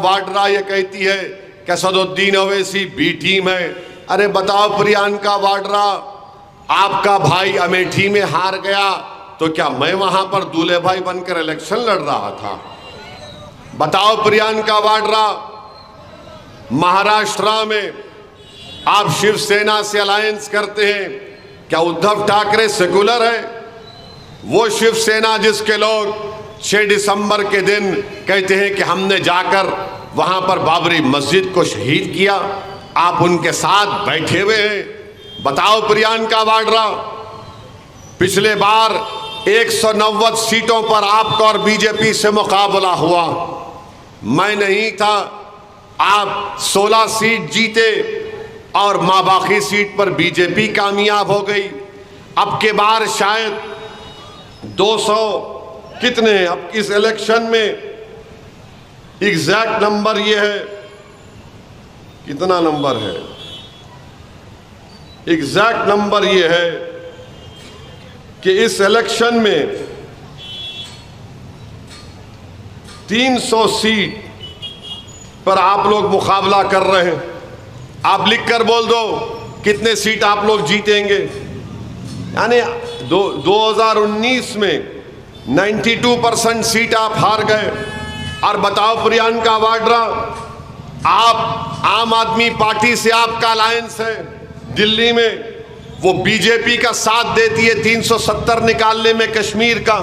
वाड्रा ये कहती है कि असदुद्दीन ओवैसी बी टीम है। अरे बताओ प्रियंका वाड्रा, आपका भाई अमेठी में हार गया तो क्या मैं वहां पर दूल्हे भाई बनकर इलेक्शन लड़ रहा था? बताओ प्रियंका वाड्रा, महाराष्ट्र में आप शिवसेना से अलायंस करते हैं, क्या उद्धव ठाकरे सेकुलर है? वो शिवसेना जिसके लोग 6 दिसंबर के दिन कहते हैं कि हमने जाकर वहां पर बाबरी मस्जिद को शहीद किया, आप उनके साथ बैठे हुए हैं। बताओ प्रियंका वाड्रा, पिछले बार 190 सीटों पर आपका और बीजेपी से मुकाबला हुआ, मैं नहीं था, आप 16 सीट जीते और बाकी सीट पर बीजेपी कामयाब हो गई। अब के बार शायद 200 कितने, अब इस इलेक्शन में एग्जैक्ट नंबर ये है, कितना नंबर है, एग्जैक्ट नंबर ये है कि इस इलेक्शन में 300 सीट पर आप लोग मुकाबला कर रहे हैं। आप लिखकर बोल दो कितने सीट आप लोग जीतेंगे। यानी 2019 में 92% सीट आप हार गए। और बताओ प्रियंका वाड्रा, आप आम आदमी पार्टी से आपका अलायंस है दिल्ली में, वो बीजेपी का साथ देती है 370 निकालने में कश्मीर का।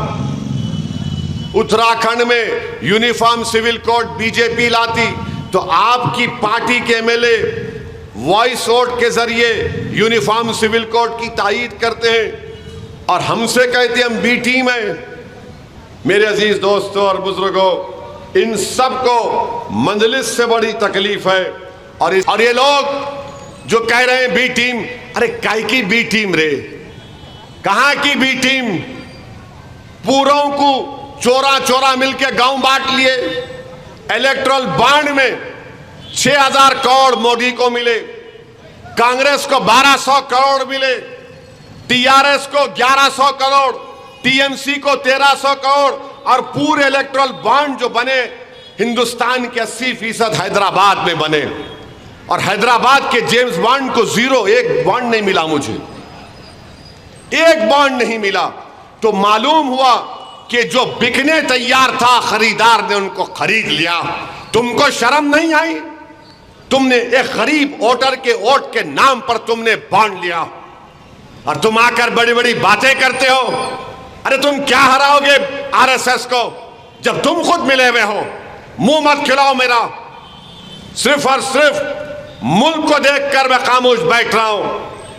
उत्तराखंड में यूनिफॉर्म सिविल कोड बीजेपी लाती तो आपकी पार्टी के एमएलए वॉइस वोट के जरिए यूनिफॉर्म सिविल कोड की तायीद करते हैं और हमसे कहते हैं हम बी टीम है। मेरे अजीज दोस्तों और बुजुर्गों, इन सब को मंजलिस से बड़ी तकलीफ है। और ये लोग जो कह रहे हैं बी टीम, अरे काय की बी टीम रे, कहां की बी टीम? पूरों को चोरा चोरा मिलके गांव बांट लिए। इलेक्ट्रल बॉन्ड में 6000 करोड़ मोदी को मिले, कांग्रेस को 1200 करोड़ मिले, टीआरएस को 1100 करोड़, टीएमसी को 1300 करोड़, और पूरे इलेक्ट्रल बॉन्ड जो बने हिंदुस्तान के 80% हैदराबाद में बने। और हैदराबाद के जेम्स बॉन्ड को 0, एक बॉन्ड नहीं मिला, मुझे एक बॉन्ड नहीं मिला। तो मालूम हुआ कि जो बिकने तैयार था खरीदार ने उनको खरीद लिया। तुमको शर्म नहीं आई? तुमने एक गरीब वोटर के वोट के नाम पर तुमने बॉन्ड लिया और तुम आकर बड़ी बड़ी बातें करते हो। अरे तुम क्या हराओगे आरएसएस को जब तुम खुद मिले हुए हो? मुंह मत खिलाओ मेरा। सिर्फ और सिर्फ मुल्क को देखकर मैं खामोश बैठ रहा हूं,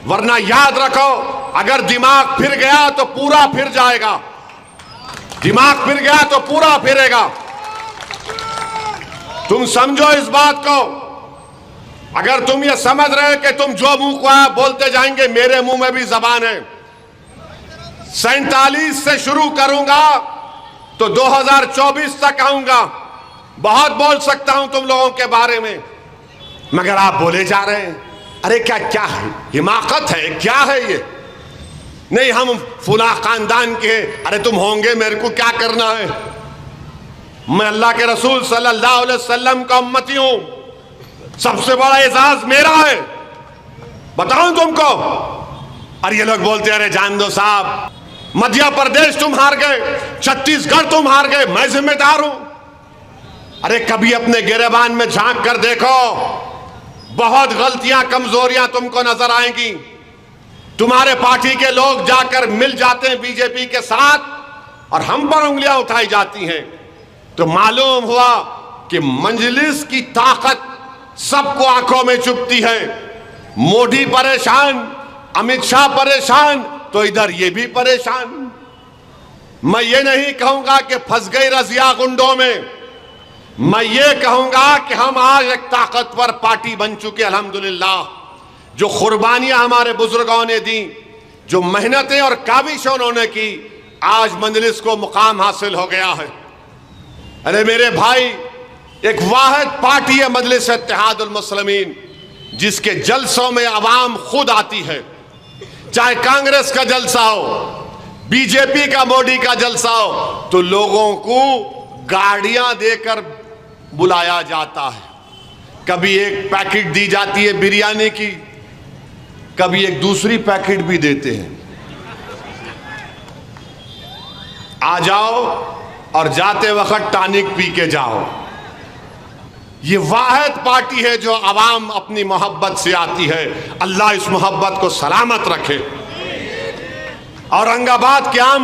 वरना याद रखो, अगर दिमाग फिर गया तो पूरा फिर जाएगा। दिमाग फिर गया तो पूरा फिरेगा। तुम समझो इस बात को। अगर तुम ये समझ रहे कि तुम जो मुंह को आया बोलते जाएंगे, मेरे मुंह में भी जबान है। 47 से शुरू करूंगा तो 2024 तक आऊंगा। बहुत बोल सकता हूं तुम लोगों के बारे में, मगर आप बोले जा रहे हैं। अरे क्या क्या है, हिमाकत है क्या है ये? नहीं हम फुला खानदान के, अरे तुम होंगे, मेरे को क्या करना है? मैं अल्लाह के रसूल सल्लल्लाहु अलैहि वसल्लम का उम्मती हूं, सबसे बड़ा एजाज मेरा है, बताऊं तुमको? और ये लोग बोलते अरे जान दो साहब, मध्य प्रदेश तुम हार गए, छत्तीसगढ़ तुम हार गए, मैं जिम्मेदार हूं। अरे कभी अपने गिरेबान में झांक कर देखो, बहुत गलतियां कमजोरियां तुमको नजर आएंगी। तुम्हारे पार्टी के लोग जाकर मिल जाते हैं बीजेपी के साथ और हम पर उंगलियां उठाई जाती हैं। तो मालूम हुआ कि मंजलिस की ताकत सबको आंखों में चुभती है। मोदी परेशान, अमित शाह परेशान, तो इधर ये भी परेशान। मैं ये नहीं कहूंगा कि फंस गई रजिया गुंडों में, मैं ये कहूंगा कि हम आज एक ताकतवर पार्टी बन चुके अल्हम्दुलिल्लाह। जो कुर्बानियां हमारे बुजुर्गों ने दी, जो मेहनतें और काबिशें उन्होंने की, आज मंजलिस को मुकाम हासिल हो गया है। अरे मेरे भाई, एक वाहिद पार्टी है मजलिस इत्तेहादुल मुस्लिमीन, जिसके जलसों में आवाम खुद आती है। चाहे कांग्रेस का जलसा हो, बीजेपी का, मोदी का जलसा हो, तो लोगों को गाड़ियां देकर बुलाया जाता है। कभी एक पैकेट दी जाती है बिरयानी की, कभी एक दूसरी पैकेट भी देते हैं। आ जाओ और जाते वक्त टॉनिक पी के जाओ। ये वाहिद पार्टी है जो अवाम अपनी मोहब्बत से आती है। अल्लाह इस मोहब्बत को सलामत रखे। औरंगाबाद के आम